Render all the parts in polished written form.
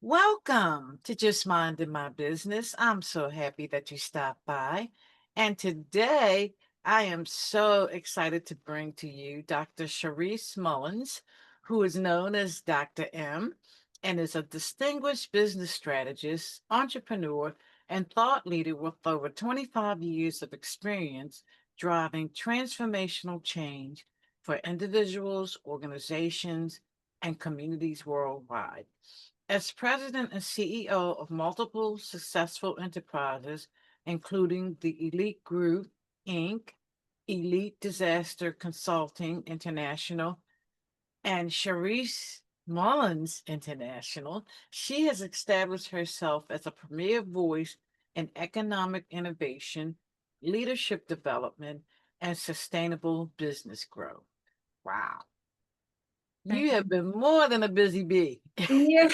Welcome to Just Minding My Business. I'm so happy that you stopped by. And today I am so excited to bring to you Dr. Shaurice Mullins, who is known as Dr. M and is a distinguished business strategist, entrepreneur, and thought leader with over 25 years of experience driving transformational change for individuals, organizations, and communities worldwide. As president and CEO of multiple successful enterprises, including the Elite Group, Inc., Elite Disaster Consulting International, and Shaurice Mullins International, she has established herself as a premier voice in economic innovation, leadership development, and sustainable business growth. Wow. Thank You have you. been more than a busy bee. Yeah,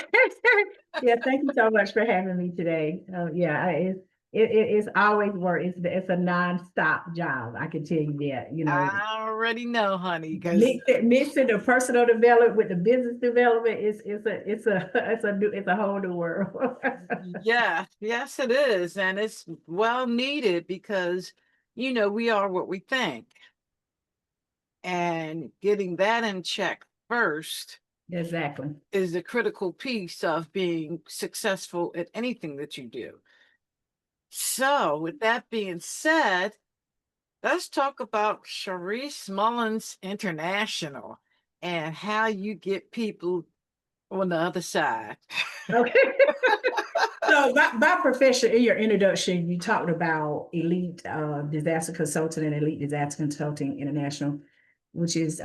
yeah. Thank you so much for having me today. Yeah, it's always work. It's a nonstop job. I can tell you that. I already know, honey, because Mixing the personal development with the business development it's a whole new world. yeah, yes, it is. And it's well needed because, we are what we think. And getting that in check first Exactly. is a critical piece of being successful at anything that you do. So, with that being said, let's talk about Shaurice Mullins International and how you get people on the other side. Okay. So by profession, in your introduction, you talked about Elite Disaster Consulting and Elite Disaster Consulting International, which is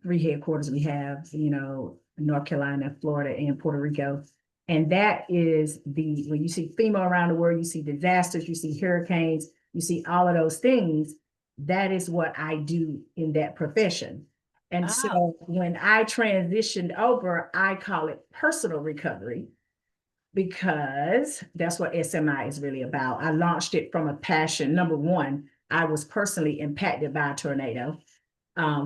three headquarters we have, North Carolina, Florida, and Puerto Rico. And that is when you see FEMA around the world, you see disasters, you see hurricanes, you see all of those things. That is what I do in that profession. And Ah, so when I transitioned over, I call it personal recovery because that's what SMI is really about. I launched it from a passion. Number one, I was personally impacted by a tornado,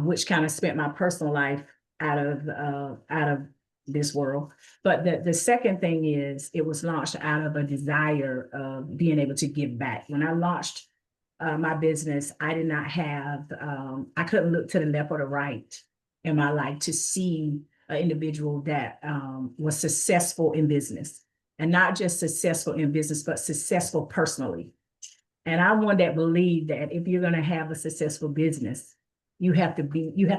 which kind of spent my personal life out of this world. But the second thing is it was launched out of a desire of being able to give back. When I launched my business, I did not have I couldn't look to the left or the right in my life to see an individual that was successful in business, and not just successful in business, but successful personally. And I'm one that believe that if you're going to have a successful business, you have to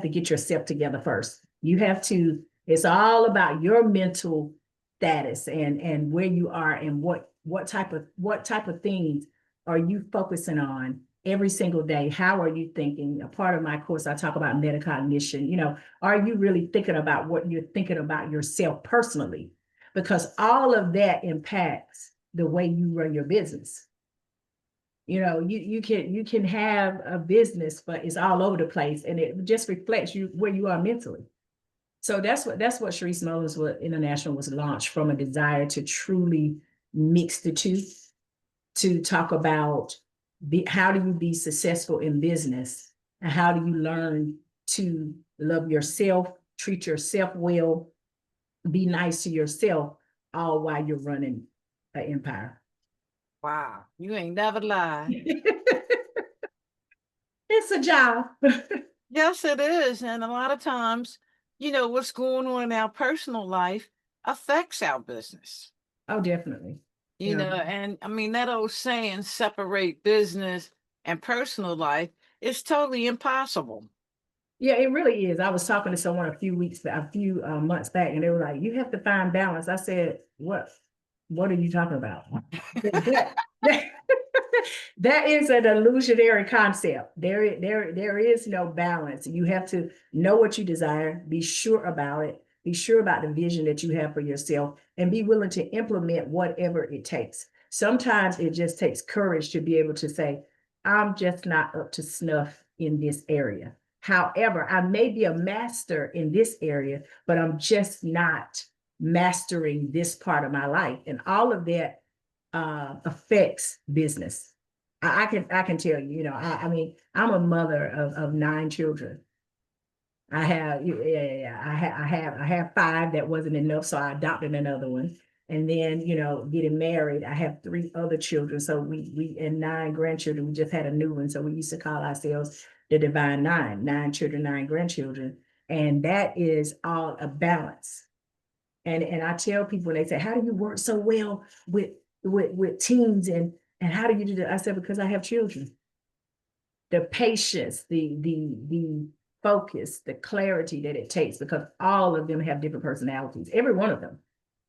get yourself together first. It's all about your mental status and where you are and what type of things are you focusing on every single day. How are you thinking? A part of my course, I talk about metacognition. Are you really thinking about what you're thinking about yourself personally? Because all of that impacts the way you run your business. You can have a business, but it's all over the place, and it just reflects you where you are mentally. So that's what Shaurice Mullins International was launched from, a desire to truly mix the two, to talk about how do you be successful in business, and how do you learn to love yourself, treat yourself well, be nice to yourself, all while you're running an empire. wow. You ain't never lied. It's a job. Yes, it is. And a lot of times, what's going on in our personal life affects our business. Oh, definitely. Yeah. And I mean, that old saying, separate business and personal life, is totally impossible. Yeah, it really is. I was talking to someone a few months back, and they were like, "You have to find balance." I said, "What? What are you talking about?" That, that, that is an illusionary concept. There is no balance. You have to know what you desire, be sure about it, be sure about the vision that you have for yourself, and be willing to implement whatever it takes. Sometimes it just takes courage to be able to say, "I'm just not up to snuff in this area. However, I may be a master in this area, but I'm just not mastering this part of my life." And all of that affects business. I can tell you, I mean, I'm a mother of nine children. I have, yeah, yeah, yeah. I have five that wasn't enough, so I adopted another one. And then, getting married. I have 3 other children. So we and 9 grandchildren. We just had a new one. So we used to call ourselves the Divine Nine, 9 children, 9 grandchildren. And that is all a balance. And I tell people, they say, how do you work so well with teens and how do you do that? I said, because I have children. The patience, the focus, the clarity that it takes, because all of them have different personalities. Every one of them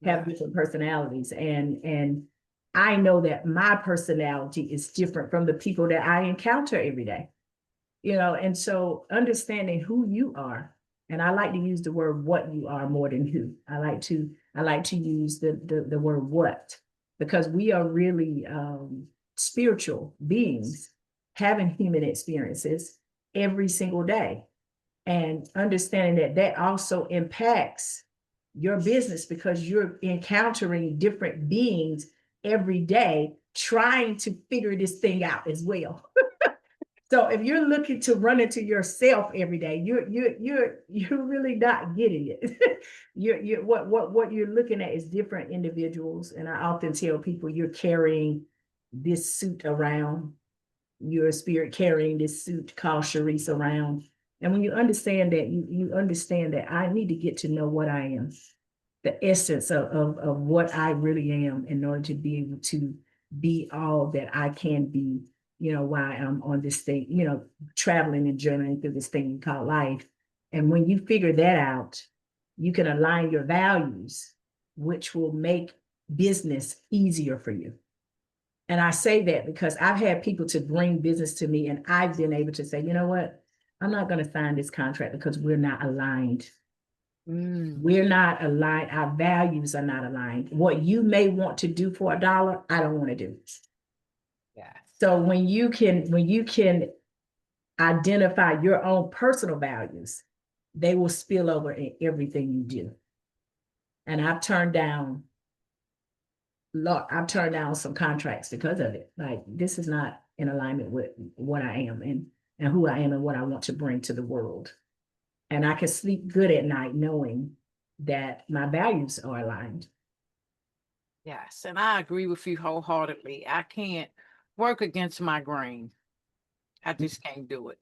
have Yeah. different personalities. And I know that my personality is different from the people that I encounter every day. And so understanding who you are, and I like to use the word what you are more than who. I like to use the word what, because we are really spiritual beings having human experiences every single day, and understanding that that also impacts your business because you're encountering different beings every day trying to figure this thing out as well. So if you're looking to run into yourself every day, you're really not getting it. You're what you're looking at is different individuals, and I often tell people you're carrying this suit around, your spirit carrying this suit called Shaurice around. And when you understand that, you understand that I need to get to know what I am, the essence of what I really am, in order to be able to be all that I can be, while I'm on this thing, traveling and journeying through this thing called life. And when you figure that out, you can align your values, which will make business easier for you. And I say that because I've had people to bring business to me, and I've been able to say, you know what? I'm not going to sign this contract because we're not aligned. Mm. We're not aligned. Our values are not aligned. What you may want to do for $1, I don't want to do. Yes. So when you can identify your own personal values, they will spill over in everything you do. And I've turned down some contracts because of it. Like, this is not in alignment with what I am and who I am and what I want to bring to the world. And I can sleep good at night knowing that my values are aligned. Yes. And I agree with you wholeheartedly. I can't work against my grain. I just can't do it.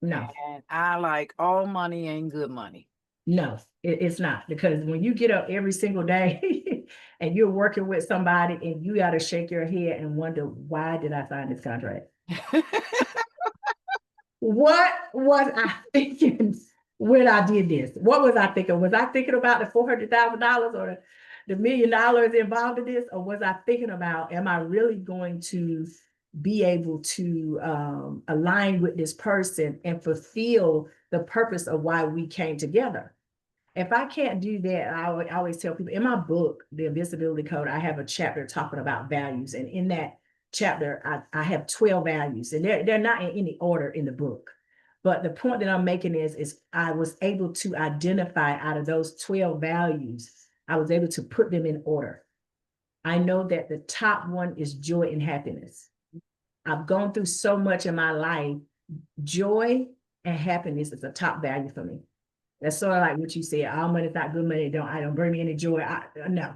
No, And I like all money ain't good money. no, it's not. Because when you get up every single day and you're working with somebody and you got to shake your head and wonder, why did I sign this contract? What was I thinking when I did this? What was I thinking? Was I thinking about the $400,000 or the $1,000,000 involved in this? Or was I thinking about, am I really going to be able to align with this person and fulfill the purpose of why we came together? If I can't do that, I always tell people in my book, The Invisibility Code, I have a chapter talking about values. And in that chapter, I have 12 values, and they're not in any order in the book. But the point that I'm making is I was able to identify out of those 12 values, I was able to put them in order. I know that the top one is joy and happiness. I've gone through so much in my life. Joy and happiness is a top value for me. That's sort of like what you said. All money is not good money. I don't bring me any joy. No,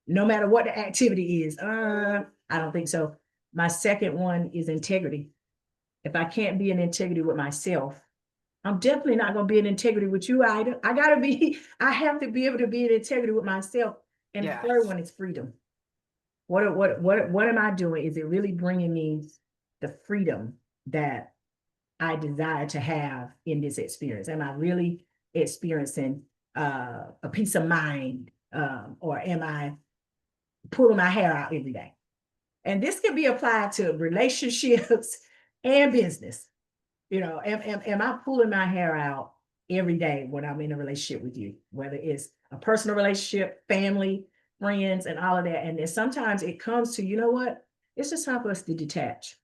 no matter what the activity is. I don't think so. My second one is integrity. If I can't be in integrity with myself, I'm definitely not going to be in integrity with you either. I have to be able to be in integrity with myself. And the third Yes. one is freedom. What am I doing? Is it really bringing me the freedom that I desire to have in this experience? Am I really experiencing a peace of mind, or am I pulling my hair out every day? And this can be applied to relationships and business. Am I pulling my hair out every day when I'm in a relationship with you, whether it's a personal relationship, family, friends, and all of that? And then sometimes it comes to, you know what? It's just time for us to detach.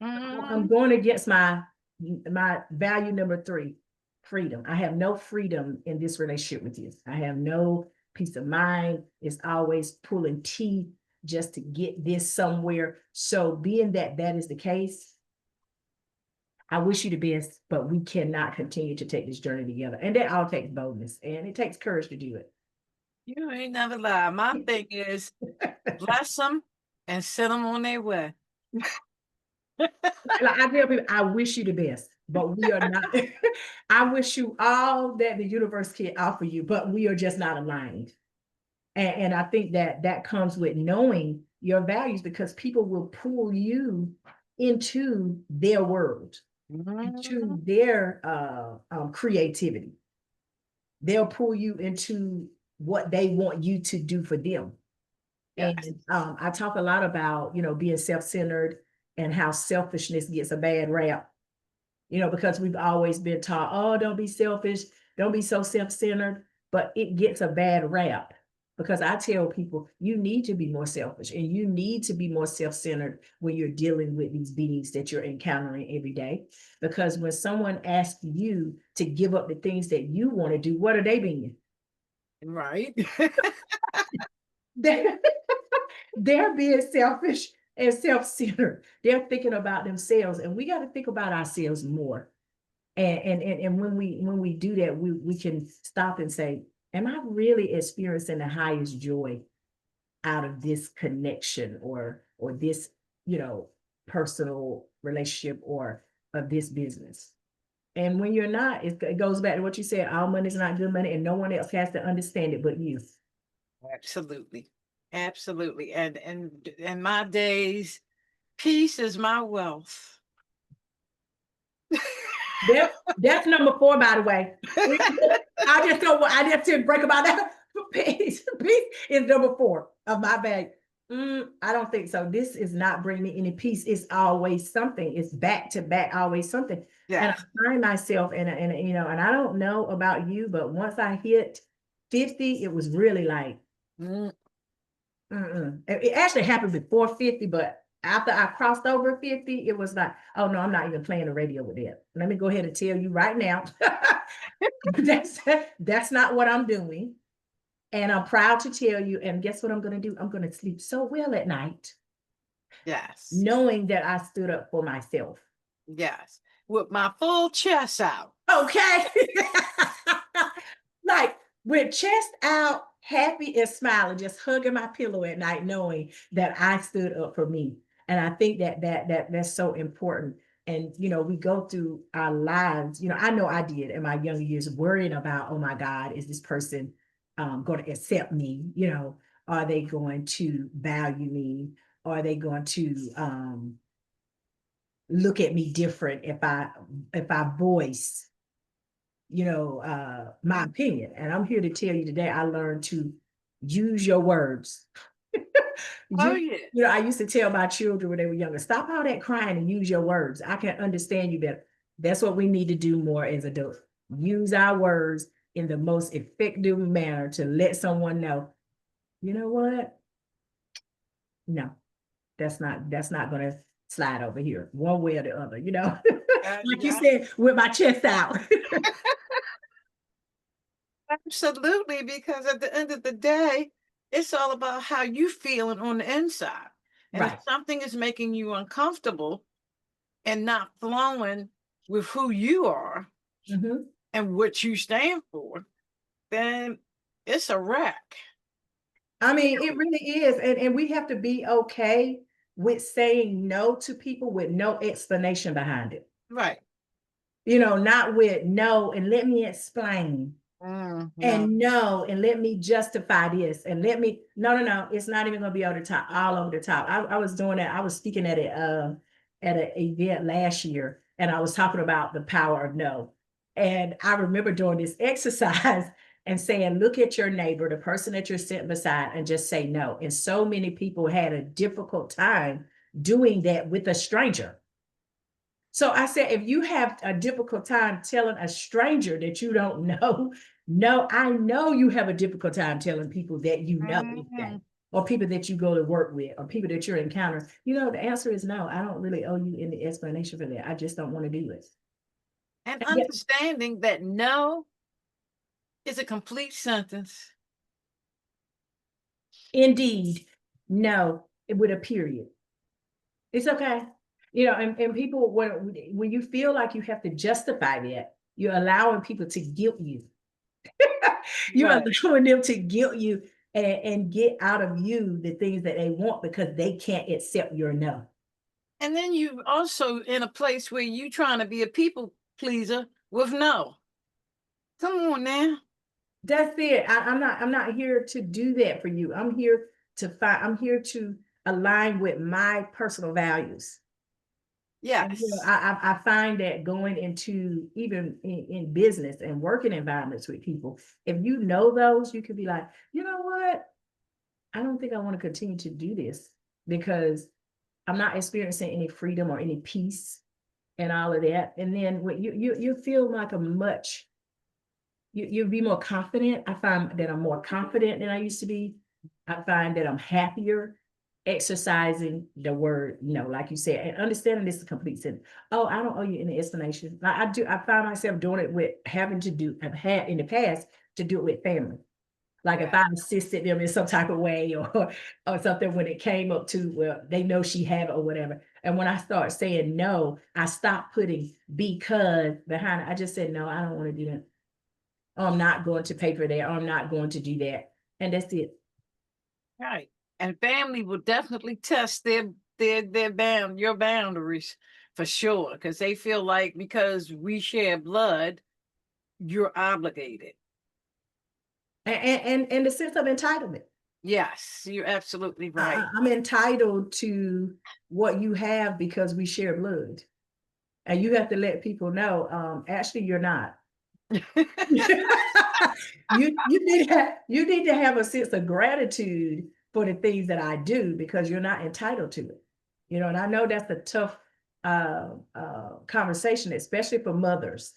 I'm Mhm. going against my value number 3, freedom. I have no freedom in this relationship with you. I have no peace of mind. It's always pulling teeth just to get this somewhere. So being that that is the case, I wish you the best, but we cannot continue to take this journey together. And that all takes boldness and it takes courage to do it. You ain't never lie. My thing is bless them and send them on their way. Like I tell people, I wish you the best, but we are not. I wish you all that the universe can offer you, but we are just not aligned. And I think that that comes with knowing your values because people will pull you into their world, into Mhm. their creativity. They'll pull you into what they want you to do for them. Yes. And I talk a lot about, being self-centered and how selfishness gets a bad rap, because we've always been taught, oh, don't be selfish, don't be so self-centered, but it gets a bad rap because I tell people you need to be more selfish and you need to be more self-centered when you're dealing with these beings that you're encountering every day. Because when someone asks you to give up the things that you want to do, what are they being? Right. They're, they're being selfish and self-centered. They're thinking about themselves, and we got to think about ourselves more. And when we do that, we can stop and say, am I really experiencing the highest joy out of this connection or this, you know, personal relationship or of this business? And when you're not, it goes back to what you said, all money is not good money, and no one else has to understand it but you. Absolutely. Absolutely. And in my days, peace is my wealth. That's number 4, by the way. I just didn't break about that. Peace is number 4 of my bag. I don't think so. This is not bringing me any peace. It's always something. It's back to back, always something. And Yes. I find myself and I don't know about you, but once I hit 50, it was really like, Mm, it actually happened before 50, but after I crossed over 50, it was like, oh no, I'm not even playing the radio with that. Let me go ahead and tell you right now. that's that's not what I'm doing. And I'm proud to tell you. And guess what I'm gonna do? I'm gonna sleep so well at night, yes. knowing that I stood up for myself. Yes. With my full chest out. Okay. Like with chest out, happy and smiling, just hugging my pillow at night, knowing that I stood up for me. And I think that's so important. And we go through our lives. I know I did in my younger years, worrying about, oh my God, is this person going to accept me? Are they going to value me? Are they going to look at me different if I voice my opinion. And I'm here to tell you today, I learned to use your words. Oh, you, yeah. I used to tell my children when they were younger, stop all that crying and use your words. I can understand you better. That's what we need to do more as adults. Use our words in the most effective manner to let someone know, you know what? No, that's not gonna slide over here one way or the other. Like you Yeah. said, with my chest out. Absolutely. Because at the end of the day, it's all about how you feeling on the inside. And if Right. something is making you uncomfortable and not flowing with who you are Mhm. and what you stand for, then it's a wreck. I mean, it Period. really is. And we have to be okay with saying no to people with no explanation behind it. Right. Not with no, and let me explain, No. and no, and let me justify this, and let me, no, no, no, it's not even gonna be over the top, all over the top. I was doing that, I was speaking at an event last year, and I was talking about the power of no. And I remember doing this exercise and saying, look at your neighbor, the person that you're sitting beside, and just say no. And so many people had a difficult time doing that with a stranger. So I said, if you have a difficult time telling a stranger that you don't know, no, I know you have a difficult time telling people that you know anything, Mhm. or people that you go to work with, or people that you're encountering. The answer is no. I don't really owe you any explanation for that. I just don't want to do it. And And yet, understanding that no is a complete sentence. indeed, no, with a period. It's okay. And people, when you feel like you have to justify that, you're allowing people to guilt you. You're Right. allowing them to guilt you and get out of you the things that they want because they can't accept your no. And then you also in a place where you trying to be a people pleaser with no. Come on now. That's it. I'm not here to do that for you. I'm here to align with my personal values. And Yes. I find that going into even in business and working environments with people, if you know those, you could be like, you know what? I don't think I want to continue to do this because I'm not experiencing any freedom or any peace and all of that. And then when you feel like a much you'll be more confident. I find that I'm more confident than I used to be. I find that I'm happier exercising the word, like you said, and understanding this is a complete sentence. Oh, I don't owe you any explanation. Like I do, I find myself doing it with having to do, I've had in the past to do it with family. Like if Yeah. I assisted them in some type of way or something when it came up to, well, they know she have it or whatever. And when I start saying no, I stopped putting because behind it. I just said, no, I don't want to do that. Oh, I'm not going to pay for that. Or I'm not going to do that. And that's it. Right. And family will definitely test your boundaries for sure. Because they feel like because we share blood, you're obligated. And the sense of entitlement. Yes, you're absolutely right. I'm entitled to what you have because we share blood. And you have to let people know, actually, you're not. You need to have a sense of gratitude for the things that I do because you're not entitled to it. And I know that's a tough conversation, especially for mothers,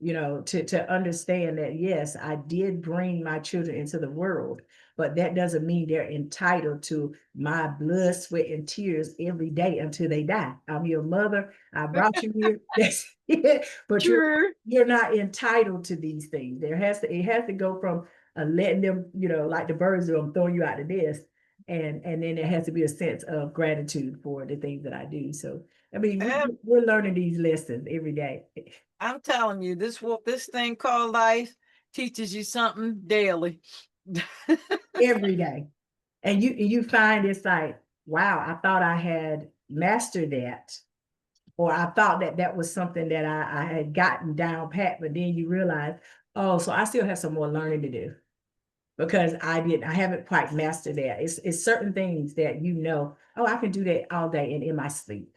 to understand that, yes, I did bring my children into the world, but that doesn't mean they're entitled to my blood, sweat, and tears every day until they die. I'm your mother. I brought you here. That's it. But Sure. you're not entitled to these things. It has to go from letting them, like the birds do, I'm throwing you out the nest. And then there has to be a sense of gratitude for the things that I do. So I mean, we're learning these lessons every day. I'm telling you, this thing called life teaches you something daily. Every day. And you find it's like, wow, I thought I had mastered that, or I thought that that was something that I had gotten down pat, but then you realize, oh, so I still have some more learning to do because I haven't quite mastered that. It's certain things that oh, I can do that all day and in my sleep.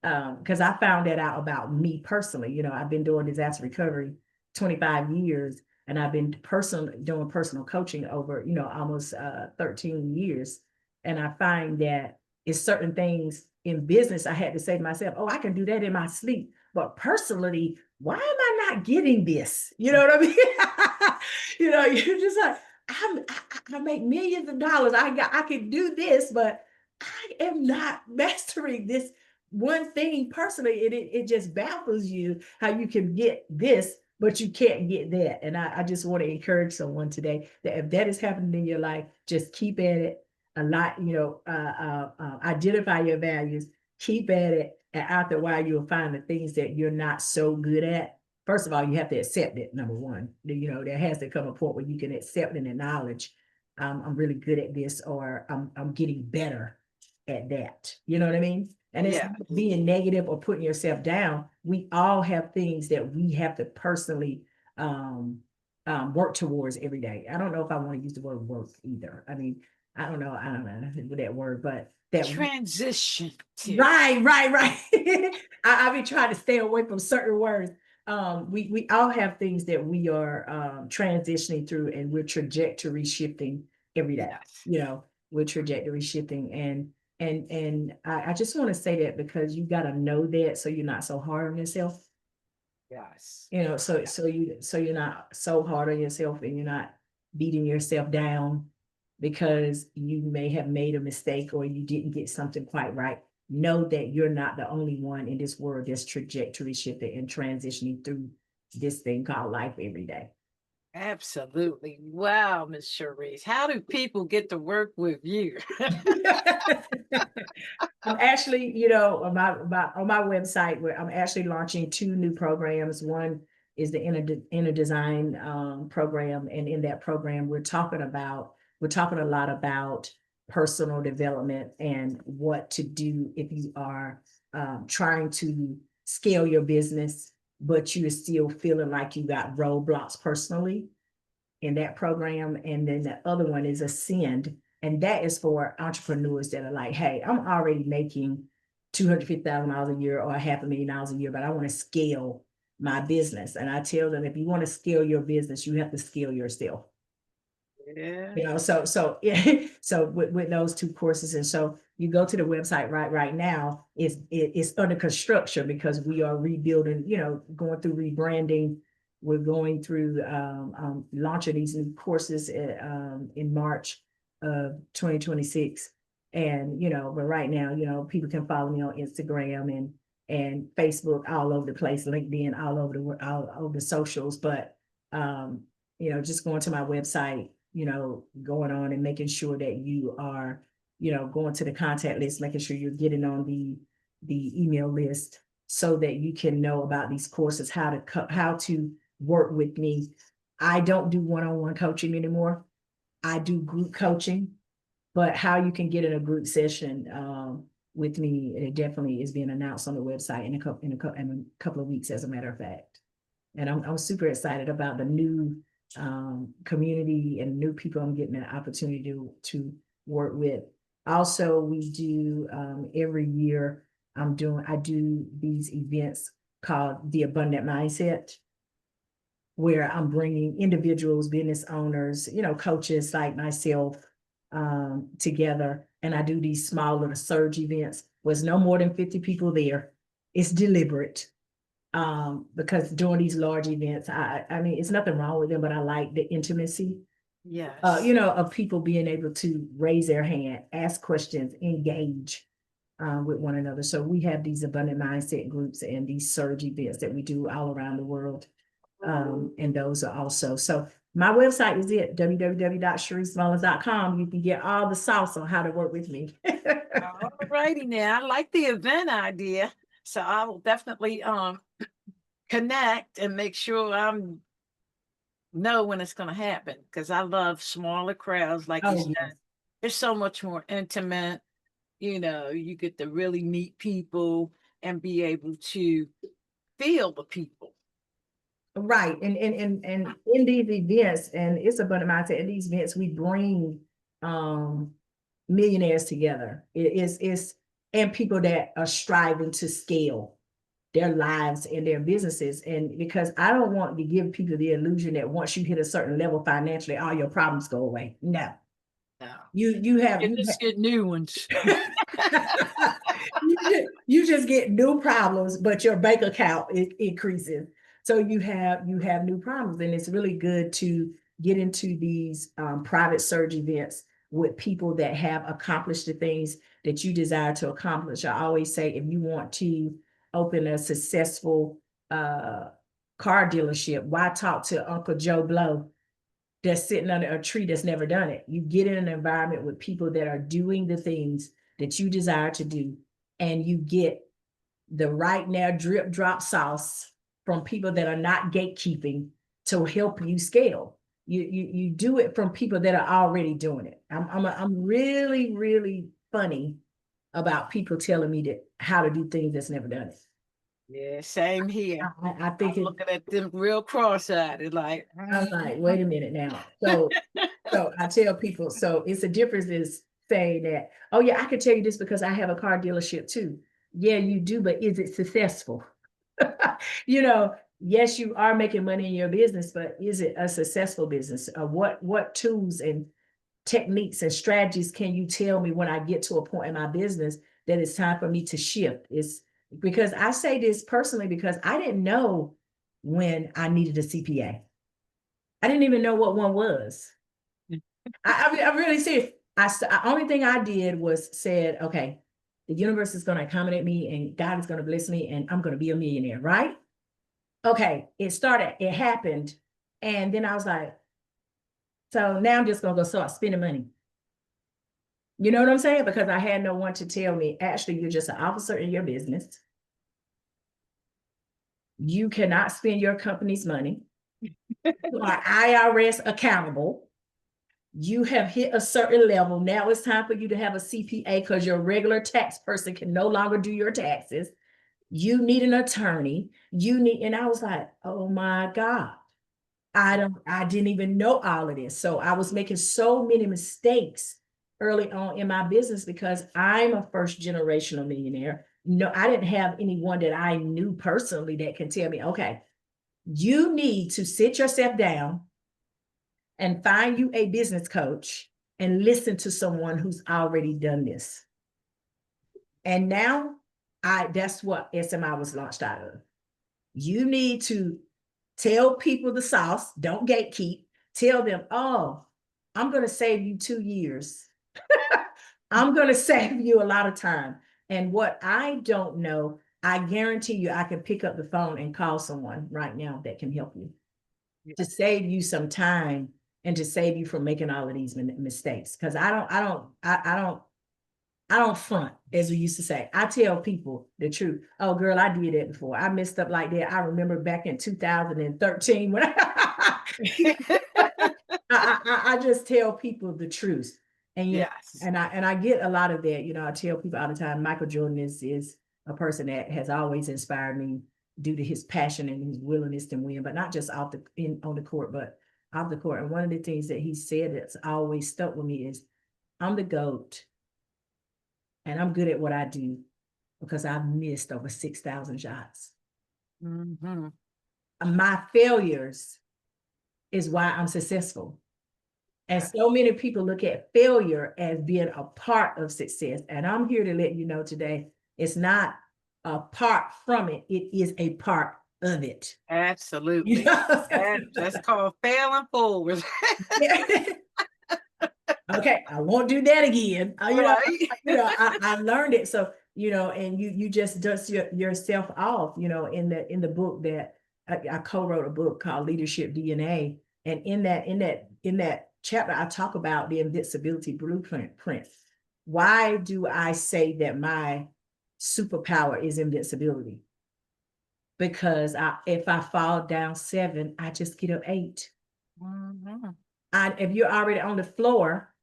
Because I found that out about me personally. I've been doing disaster recovery 25 years, and I've been doing personal coaching over, almost 13 years. And I find that it's certain things in business I had to say to myself, oh, I can do that in my sleep. But personally, why am I not getting this? You know what I mean? You're just like, I make millions of dollars. I can do this, but I am not mastering this one thing personally, it just baffles you how you can get this, but you can't get that. And I just want to encourage someone today that if that is happening in your life, just keep at it. A lot, identify your values, keep at it, and after a while, you'll find the things that you're not so good at. First of all, you have to accept it. Number one, there has to come a point where you can accept and acknowledge, I'm really good at this, or I'm getting better at that. You know what I mean? And it's Yeah. not being negative or putting yourself down. We all have things that we have to personally work towards every day. I don't know if I want to use the word work either. I mean, I don't know that word, but that Transition to. right. I be trying to stay away from certain words. We all have things that we are transitioning through, and we're trajectory shifting every day. Yes. We're trajectory shifting, and I just want to say that because you got to know that, so you're not so hard on yourself. Yes. So you're not so hard on yourself, and you're not beating yourself down because you may have made a mistake or you didn't get something quite right. Know that you're not the only one in this world that's trajectory shifting and transitioning through this thing called life every day. Absolutely. Wow, Miss Cherise. How do people get to work with you? I'm actually, on my website where I'm actually launching two new programs. One is the inner design program. And in that program, we're talking a lot about personal development and what to do if you are trying to scale your business, but you're still feeling like you got roadblocks personally in that program. And then the other one is Ascend. And that is for entrepreneurs that are like, hey, I'm already making $250,000 a year or $500,000 a year, but I want to scale my business. And I tell them, if you want to scale your business, you have to scale yourself. Yeah. So with those two courses. And so you go to the website right now, it's under construction because we are rebuilding, going through rebranding. We're going through launching these new courses in March of 2026. And but right now, people can follow me on Instagram and Facebook, all over the place, LinkedIn, all over the socials. But just going to my website, going on and making sure that you are, going to the contact list, making sure you're getting on the email list so that you can know about these courses, how to work with me. I don't do one-on-one coaching anymore. I do group coaching, but how you can get in a group session with me, it definitely is being announced on the website in a couple of weeks, as a matter of fact. And I'm super excited about the new community and new people I'm getting an opportunity to work with. Also, we do every year I do these events called the Abundant Mindset, where I'm bringing individuals, business owners, coaches like myself together. And I do these small little surge events where there's no more than 50 people there. It's deliberate because during these large events, I mean, it's nothing wrong with them, but I like the intimacy, Yes. of people being able to raise their hand, ask questions, engage with one another. So we have these abundant mindset groups and these surge events that we do all around the world. And those are also, so my website is www.shauricemullins.com. You can get all the sauce on how to work with me. All righty now. I like the event idea. So I will definitely connect and make sure I'm know when it's gonna happen because I love smaller crowds, like you Oh, said. yes. It's so much more intimate. You get to really meet people and be able to feel the people. Right. And in these events, and it's abundant mindset, in these events, we bring um millionaires together. It's and people that are striving to scale their lives and their businesses. And because I don't want to give people the illusion that once you hit a certain level financially, all your problems go away. No. No. You have You just get new ones. you just get new problems, but your bank account increases. So you have new problems, and it's really good to get into these private surge events with people that have accomplished the things that you desire to accomplish. I always say, if you want to open a successful car dealership, why talk to Uncle Joe Blow that's sitting under a tree that's never done it? You get in an environment with people that are doing the things that you desire to do, and you get the right now drip drop sauce from people that are not gatekeeping to help you scale. You do it from people that are already doing it. I'm really, really funny about people telling me that how to do things that's never done it. Yeah, same here. I I'm think it. looking at them real cross-eyed, like, I'm like, wait a minute now. So I tell people, so it's a difference is saying that, oh yeah, I can tell you this because I have a car dealership too. Yeah, you do, but is it successful? Yes, you are making money in your business, but is it a successful business? What tools and techniques and strategies can you tell me when I get to a point in my business that it's time for me to shift? It's because I say this personally because I didn't know when I needed a CPA. I didn't even know what one was. I really serious. Only thing I did was said, okay, the universe is going to accommodate me and God is going to bless me and I'm going to be a millionaire, right? Okay, it happened. And then I was like, so now I'm just going to go start spending money. You know what I'm saying? Because I had no one to tell me, actually, you're just an officer in your business. You cannot spend your company's money. You are IRS accountable. You have hit a certain level. Now it's time for you to have a CPA because your regular tax person can no longer do your taxes. You need an attorney. And I was like, oh my God. I didn't even know all of this. So I was making so many mistakes early on in my business because I'm a first generational millionaire. No, I didn't have anyone that I knew personally that can tell me, okay, you need to sit yourself down and find you a business coach and listen to someone who's already done this. And now that's what SMI was launched out of. You need to tell people the sauce, don't gatekeep. Tell them, oh, I'm going to save you 2 years. I'm going to save you a lot of time. And what I don't know, I guarantee you, I can pick up the phone and call someone right now that can help you to save you some time and to save you from making all of these mistakes. Because I don't front, as we used to say. I tell people the truth. Oh, girl, I did that before. I messed up like that. I remember back in 2013 when I just tell people the truth. And Yes. and I get a lot of that. I tell people all the time, Michael Jordan is a person that has always inspired me due to his passion and his willingness to win, but not just on the court, but off the court. And one of the things that he said that's always stuck with me is, I'm the GOAT and I'm good at what I do because I've missed over 6,000 shots. Mm-hmm. My failures is why I'm successful. And so many people look at failure as being a part of success. And I'm here to let you know today, it's not apart from it. It is a part of it. Absolutely. That's called failing forward. Okay, I won't do that again. Right. I learned it. So, and you just dust yourself off, in the book that I co-wrote a book called Leadership DNA. And in that chapter, I talk about the invincibility blueprint. Why do I say that my superpower is invincibility? Because if I fall down 7, I just get up 8. Mm-hmm. If you're already on the floor,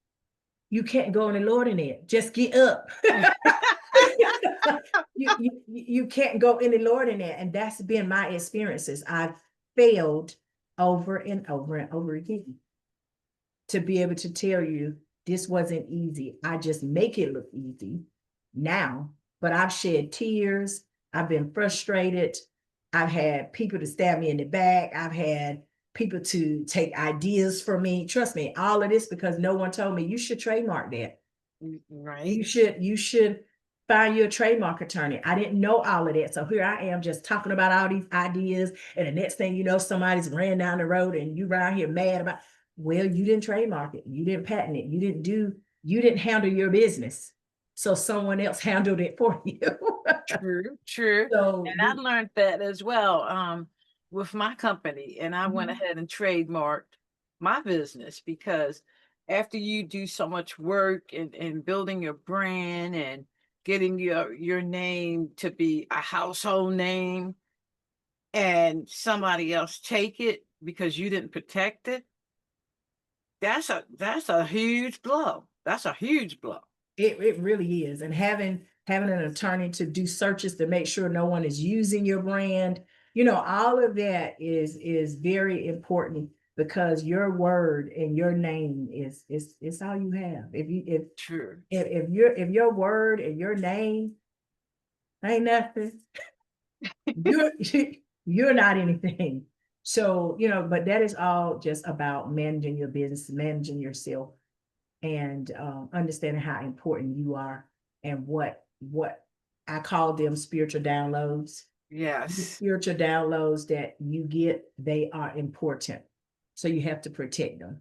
you can't go any lower than that. Just get up. you can't go any lower than that. And that's been my experiences. I've failed over and over and over again to be able to tell you this wasn't easy. I just make it look easy now, but I've shed tears. I've been frustrated. I've had people to stab me in the back. I've had people to take ideas from me. Trust me, all of this because no one told me you should trademark that. Right. You should find you a trademark attorney. I didn't know all of that. So here I am just talking about all these ideas. And the next thing you know, somebody's ran down the road and you around here mad about, well, you didn't trademark it. You didn't patent it. You didn't handle your business. So someone else handled it for you. True. So And I learned that as well with my company. And I went Mhm. ahead and trademarked my business because after you do so much work in building your brand and getting your name to be a household name and somebody else take it because you didn't protect it, that's a huge blow. That's a huge blow. It really is. And having an attorney to do searches to make sure no one is using your brand, all of that is very important because your word and your name is all you have. True. If your word and your name ain't nothing, you're you're not anything. So, but that is all just about managing your business, managing yourself, and understanding how important you are and what I call them spiritual downloads. The Yes. spiritual downloads that you get, they are important. So you have to protect them.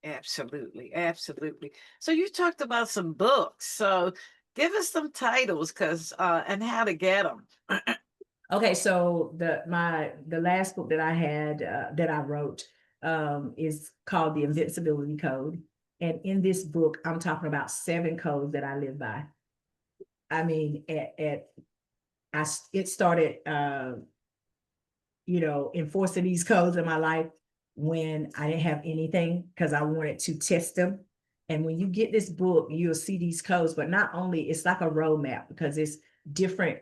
Absolutely, absolutely. So you talked about some books. So give us some titles, cause and how to get them. Okay, so the last book that I had that I wrote is called The Invincibility Code. And in this book, I'm talking about 7 codes that I live by. I mean, it started enforcing these codes in my life when I didn't have anything because I wanted to test them. And when you get this book, you'll see these codes, but not only it's like a roadmap because it's different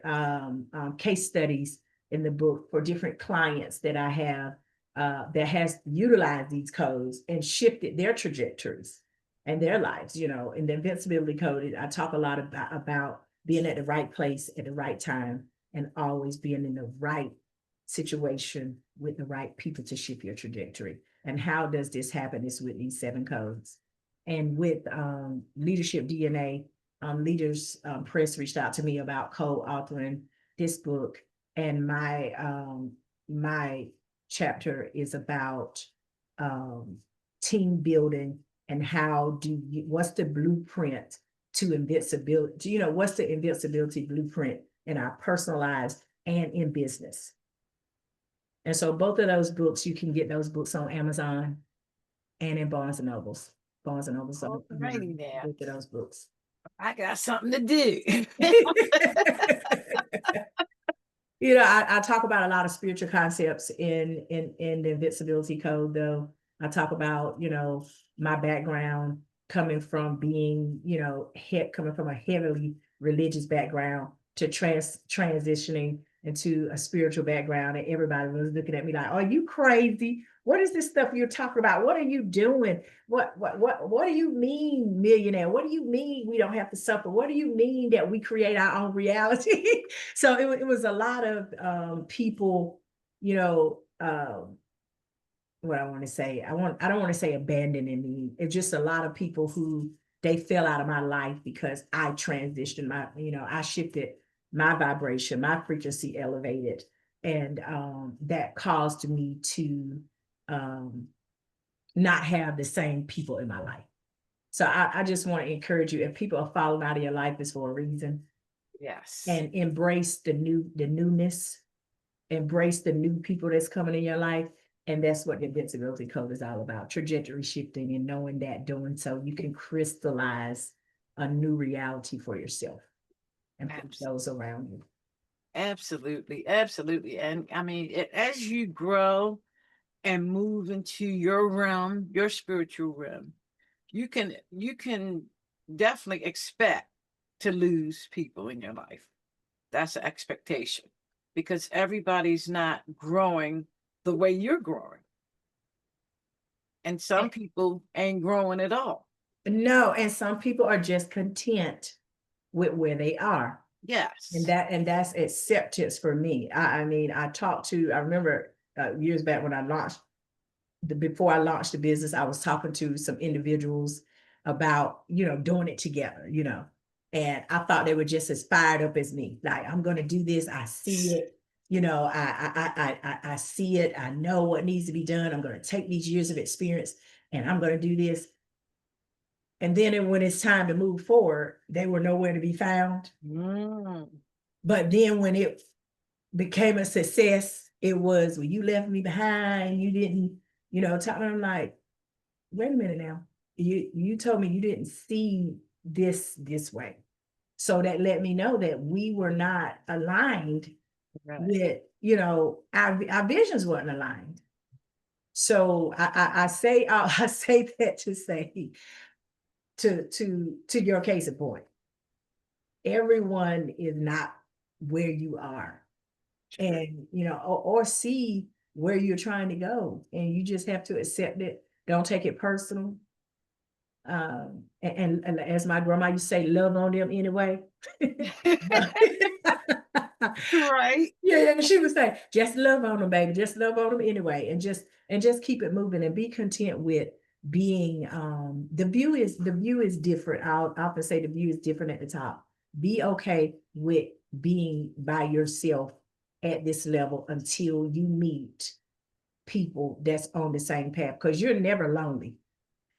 case studies in the book for different clients that I have that has utilized these codes and shifted their trajectories and their lives. In the invincibility code, I talk a lot about being at the right place at the right time and always being in the right situation with the right people to shift your trajectory. And how does this happen? Is with these 7 codes. And with Leadership DNA, Leaders Press reached out to me about co-authoring this book. And my chapter is about team building and what's the blueprint to invincibility? What's the invincibility blueprint in our personal lives and in business? And so both of those books, you can get those books on Amazon and in Barnes and Nobles. Barnes and Nobles, All righty now. both of those books. I got something to do. I talk about a lot of spiritual concepts in the Invincibility Code, though. I talk about, my background coming from being, coming from a heavily religious background to transitioning into a spiritual background, and everybody was looking at me like, "Are you crazy? What is this stuff you're talking about? What are you doing? What do you mean, millionaire? What do you mean we don't have to suffer? What do you mean that we create our own reality?" So it was a lot of people, what I want to say. I don't want to say abandoning me. It's just a lot of people who they fell out of my life because I transitioned I shifted my vibration, my frequency elevated, and that caused me to not have the same people in my life. So I just want to encourage you, if people are falling out of your life, it's for a reason. Yes. And embrace the newness, embrace the new people that's coming in your life. And that's what the Invincibility Code is all about, trajectory shifting, and knowing that doing so, you can crystallize a new reality for yourself and for those around you. Absolutely. Absolutely. And I mean, as you grow and move into your realm, your spiritual realm, you can definitely expect to lose people in your life. That's an expectation because everybody's not growing the way you're growing. And some people ain't growing at all. No, and some people are just content with where they are. Yes. And that's acceptance for me. I mean, I remember years back when I launched before I launched the business, I was talking to some individuals about, doing it together, and I thought they were just as fired up as me. Like, I'm going to do this. I see it. I see it. I know what needs to be done. I'm going to take these years of experience and I'm going to do this. And then when it's time to move forward, they were nowhere to be found. But then when it became a success, it was, well, you left me behind. You didn't, I'm like, wait a minute now. You told me you didn't see this way. So that let me know that we were not aligned with, our visions weren't aligned. So I say that to say to your case in point, everyone is not where you are, and or see where you're trying to go, and you just have to accept it. Don't take it personal. And as my grandma used to say, love on them anyway. Right. Yeah, she would say, just love on them, baby. Just love on them anyway, and just keep it moving and be content with being. The view is different. I'll often say the view is different at the top. Be okay with being by yourself at this level until you meet people that's on the same path, because you're never lonely.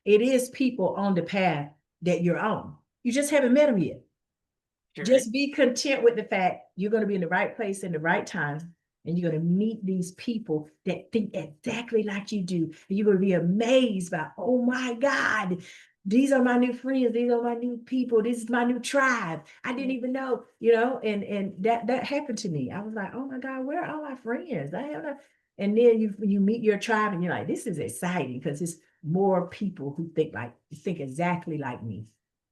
It is people on the path that you're on. You just haven't met them yet. Sure. Just be content with the fact you're going to be in the right place in the right time, and you're going to meet these people that think exactly like you do. And you're going to be amazed by, oh my God, these are my new friends, these are my new people, this is my new tribe. I didn't Mm. even know, you know, and that happened to me. I was like, oh my God, where are all my friends? I have not. And then you meet your tribe and you're like, this is exciting because it's more people who think exactly like me.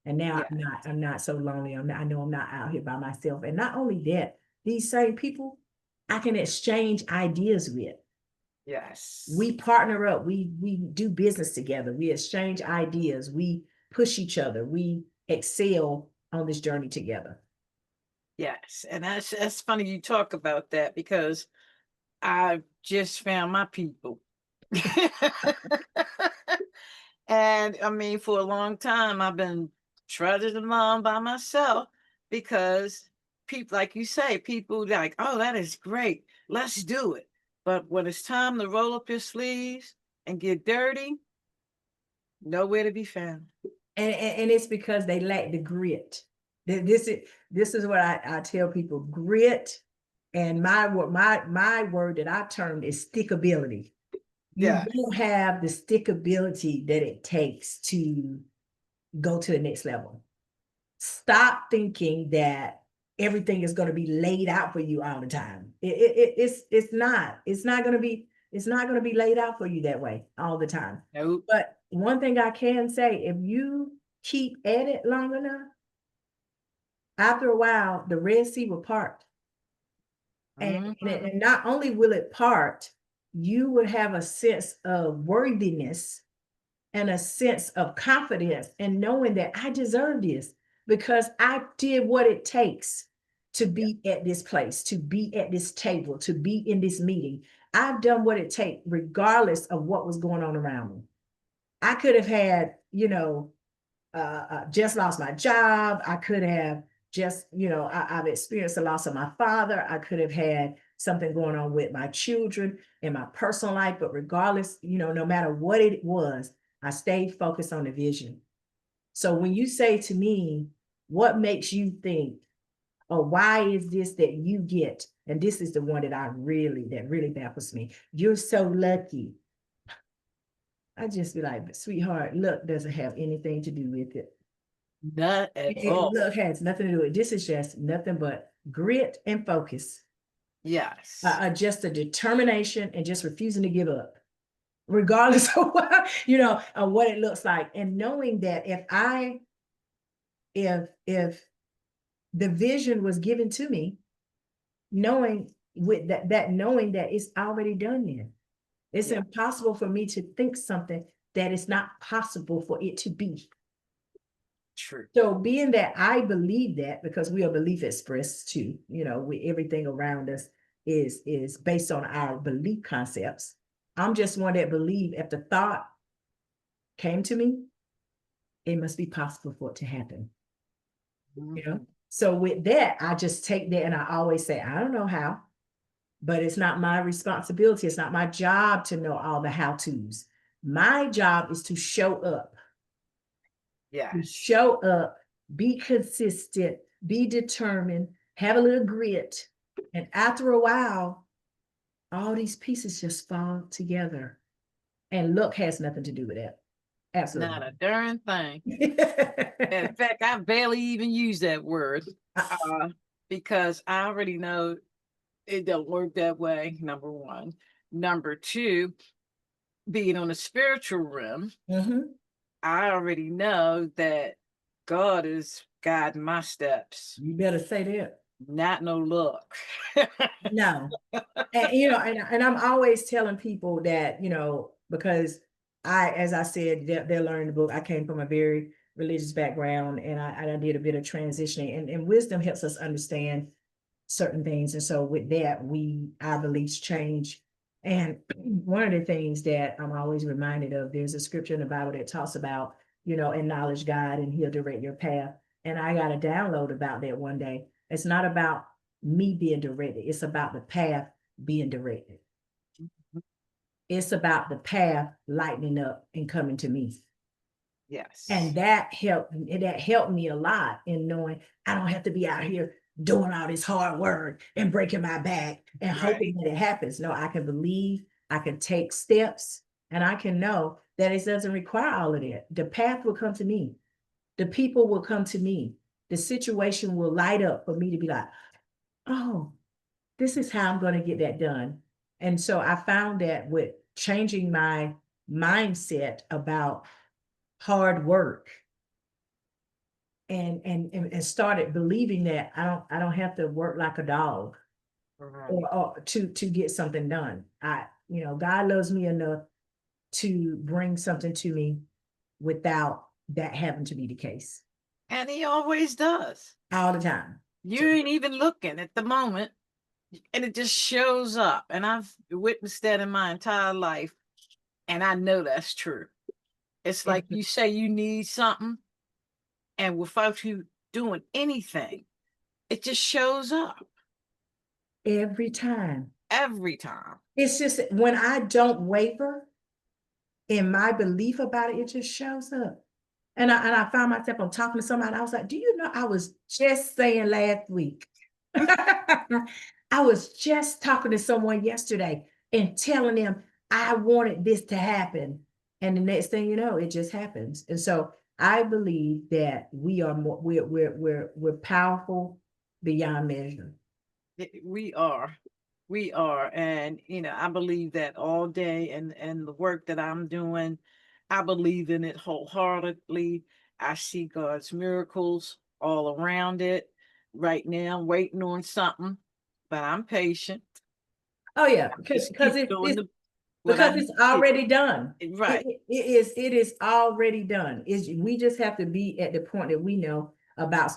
And now Yeah. I'm not so lonely. I know I'm not out here by myself. And not only that, these same people I can exchange ideas with. We Yes. partner up, we do business together, we exchange ideas, we push each other, we excel on this journey together. Yes. And that's funny you talk about that because I just found my people. And I mean, for a long time, I've been trudging along by myself because people, like you say, people like, oh, that is great. Let's do it. But when it's time to roll up your sleeves and get dirty, nowhere to be found. And it's because they lack the grit. This is what I tell people: grit. And my word that I termed is stickability. You Yeah. don't have the stickability that it takes to go to the next level. Stop thinking that everything is going to be laid out for you all the time. It's not going to be laid out for you that way all the time. Nope. But one thing I can say, if you keep at it long enough, after a while, the Red Sea will part. And, and, Hmm. and not only will it part, you will have a sense of worthiness and a sense of confidence and knowing that I deserve this because I did what it takes to Yeah. be at this place, to be at this table, to be in this meeting. I've done what it takes, regardless of what was going on around me. I could have had, just lost my job. I could have just, I've experienced the loss of my father. I could have had something going on with my children in my personal life. But regardless, no matter what it was, I stayed focused on the vision. So when you say to me, what makes you think, or why is this that you get? And this is the one that really baffles me. You're so lucky. I just be like, sweetheart, luck doesn't have anything to do with it. Not at all. Look, has nothing to do with it. This is just nothing but grit and focus, Yes. just a determination and just refusing to give up, regardless of what, of what it looks like. And knowing that if the vision was given to me, knowing with that knowing that it's already done then. It's Yeah. impossible for me to think something that is not possible for it to be. True. So being that I believe that, because we are belief expressed too, we everything around us is based on our belief concepts. I'm just one that believe if the thought came to me, it must be possible for it to happen. Mhm. So with that, I just take that and I always say, I don't know how, but it's not my responsibility. It's not my job to know all the how-tos. My job is to Yes. show up, be consistent, be determined, have a little grit. And after a while, all these pieces just fall together. And luck has nothing to do with that. Not Absolutely. a darn thing. In fact, I barely even use that word uh, because I already know it don't work that way. Number one. Number two, being on a spiritual realm, Mhm. I already know that God is guiding my steps, You better say that. not no luck. No. And I'm always telling people that, because as I said, they're learning the book. I came from a very religious background and I did a bit of transitioning and wisdom helps us understand certain things. And so with that, our beliefs change. And one of the things that I'm always reminded of, there's a scripture in the Bible that talks about, acknowledge God and he'll direct your path. And I got a download about that one day. It's not about me being directed. It's about the path being directed. It's about the path lightening up and coming to me. And Yes. that helped me a lot in knowing I don't have to be out here doing all this hard work and breaking my back and Right. hoping that it happens. No, I can believe, I can take steps, and I can know that it doesn't require all of that. The path will come to me. The people will come to me. The situation will light up for me to be like, oh, this is how I'm going to get that done. And so I found that with changing my mindset about hard work and started believing that I don't have to work like a dog Right. or to get something done. God loves me enough to bring something to me without that having to be the case And he always does. all the time. So You ain't even looking at the moment, and it just shows up. And I've witnessed that in my entire life, and I know that's true. It's like you say you need something, and without you doing anything, it just shows up every time. every time. It's just when I don't waver in my belief about it, it just shows up. And I found myself, I'm talking to somebody, I was like, do you know, I was just saying last week. I was just talking to someone yesterday and telling them I wanted this to happen. And the next thing you know, it just happens. And so I believe that we are more, we're powerful beyond measure. We are. We are. And, I believe that all day and the work that I'm doing, I believe in it wholeheartedly. I see God's miracles all around it. Right now, I'm waiting on something, but I'm patient. Oh yeah, Just because keep doing what I because need it's to already done. do. Right. It is already done. Is we just have to be at the point that we know about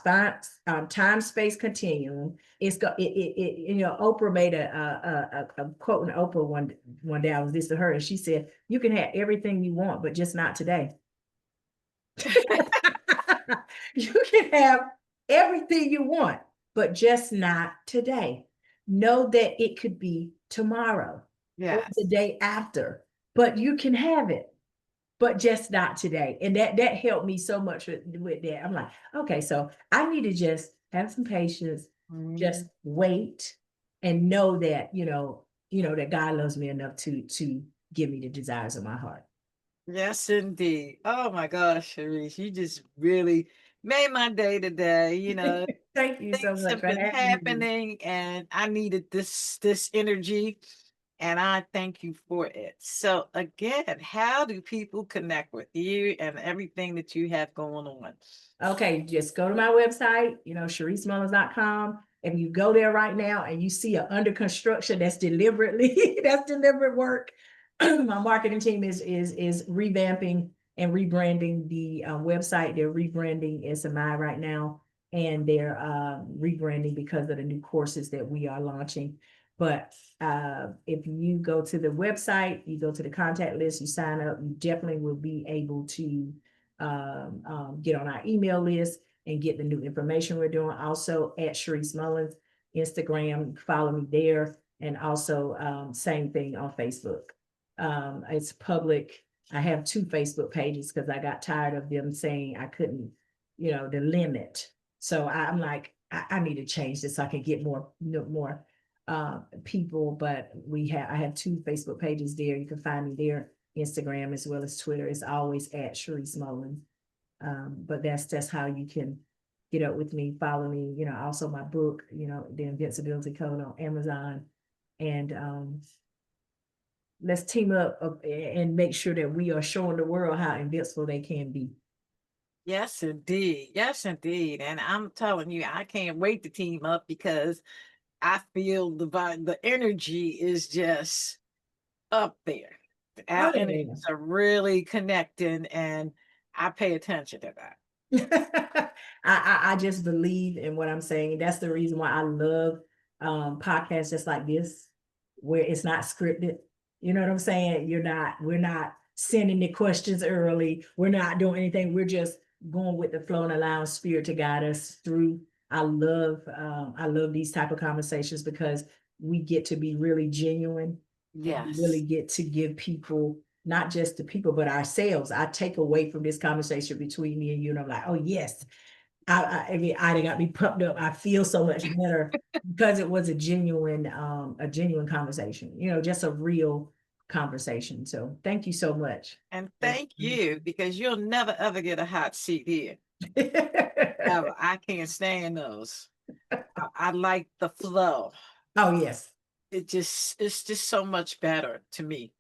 time space continuum. It's got Oprah made a quote in Oprah one day. I was listening to her and she said, "You can have everything you want, but just not today." You can have everything you want, but just not today. Know that it could be tomorrow or the Yes. day after, but you can have it, but just not today. And that helped me so much with that. I'm like, okay, so I need to just have some patience, just Mhm. wait and know that, that God loves me enough to give me the desires of my heart. Yes, indeed. Oh my gosh, Sharice, you just really made my day today. Thank you so Things much have for been having me. happening, and I needed this energy, and I thank you for it. So again, how do people connect with you and everything that you have going on? Okay, just go to my website, ShauriceMullins.com. If you go there right now and you see a under construction that's deliberately, that's deliberate work, my marketing team is revamping and rebranding the website. They're rebranding SMI right now, and they're rebranding because of the new courses that we are launching. But if you go to the website, you go to the contact list, you sign up, you definitely will be able to get on our email list and get the new information we're doing. Also at Shaurice Mullins, Instagram, follow me there. And also same thing on Facebook. It's public. I have two Facebook pages because I got tired of them saying I couldn't, the limit. So I'm like, I need to change this so I can get more people. But I have two Facebook pages there. You can find me there. Instagram as well as Twitter. It's always at Shaurice Mullins. But that's how you can get up with me, follow me, also my book, The Invincibility Code on Amazon. And let's team up and make sure that we are showing the world how invincible they can be. Yes, indeed. Yes, indeed. And I'm telling you, I can't wait to team up because I feel the energy is just up there. Oh Our energies yeah. are really connecting, and I pay attention to that. I just believe in what I'm saying. That's the reason why I love podcasts just like this, where it's not scripted. You know what I'm saying? We're not sending the questions early. We're not doing anything. We're just going with the flow and allowing spirit to guide us through. I love these type of conversations because we get to be really genuine and we really Yes. get to give people not just the people, but ourselves. I take away from this conversation between me and you, and I'm like, oh yes, I got me pumped up. I feel so much better because it was a genuine conversation. Just a real. conversation. So thank you so much. And thank you, because you'll never ever get a hot seat here. Oh, Ever. I can't stand those. I like the flow. yes. It's just so much better to me.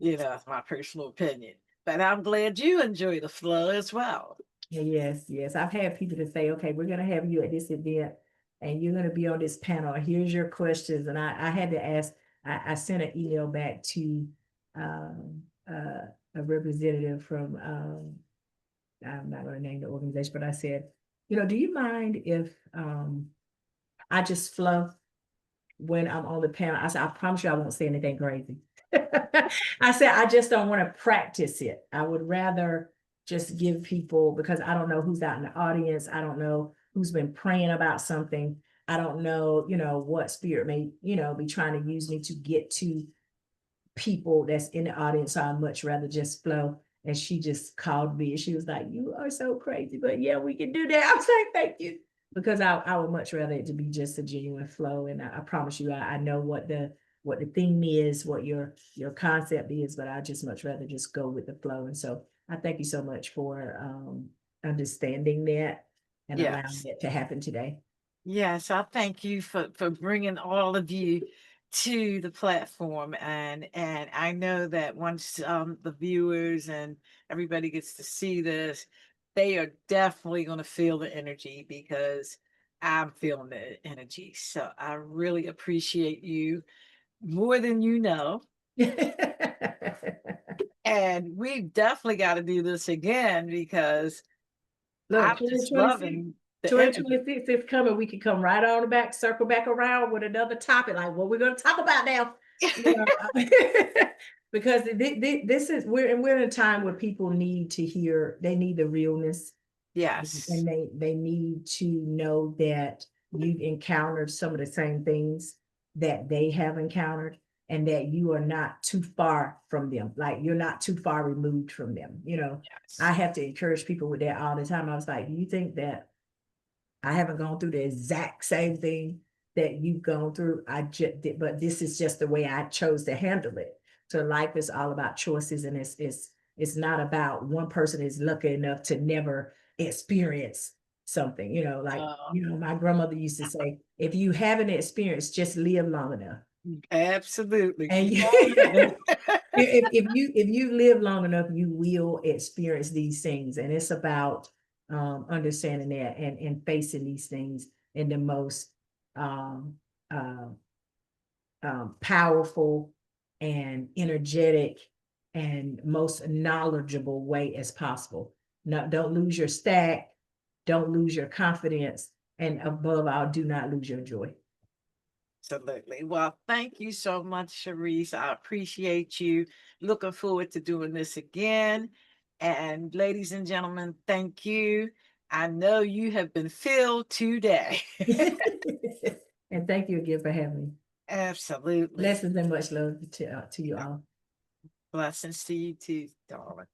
My personal opinion. But I'm glad you enjoy the flow as well. Yes, yes. I've had people to say, okay, we're going to have you at this event and you're going to be on this panel. Here's your questions. And I had to ask, I sent an email back to um, a representative from, I'm not going to name the organization, but I said, do you mind if I just flow when I'm on the panel? I said, I promise you I won't say anything crazy. I said, I just don't want to practice it. I would rather just give people, because I don't know who's out in the audience. I don't know who's been praying about something. I don't know, what spirit may, be trying to use me to get to people that's in the audience. So I'd much rather just flow. And she just called me and she was like, you are so crazy, but yeah, we can do that. I was like, thank you. Because I would much rather it to be just a genuine flow. And I promise you, I know what the theme is, what your concept is, but I just much rather just go with the flow. And so I thank you so much for understanding that and allowing Yes. it to happen today. Yes, I thank you for bringing all of you to the platform, and I know that once the viewers and everybody gets to see this, they are definitely going to feel the energy, because I'm feeling the energy. So I really appreciate you more than you know, and we definitely got to do this again, because Look, I'm just 2025, loving the energy. 2025 is coming. We can come right on back, circle back around with another topic, like what we're going to talk about now. You know, because this is we're in a time where people need to hear, they need the realness, Yes. and they need to know that you've encountered some of the same things that they have encountered, and that you are not too far from them, like you're not too far removed from them. I Yes. have to encourage people with that all the time. I was like, do you think that I haven't gone through the exact same thing that you've gone through? I just did, but this is just the way I chose to handle it. So life is all about choices, and it's not about one person is lucky enough to never experience something. Like Uh, my grandmother used to say, if you haven't experienced, just live long enough. Absolutely. And Keep on living. if you live long enough, you will experience these things. And it's about understanding that, and facing these things in the most um, uh, powerful and energetic and most knowledgeable way as possible. No, don't lose your stack, don't lose your confidence, and above all, do not lose your joy. Absolutely. Well, thank you so much, Shaurice. I appreciate you. Looking forward to doing this again. And ladies and gentlemen, thank you. I know you have been filled today. And thank you again for having me. Absolutely. Blessings and much love to you all. Blessings to you too, darling.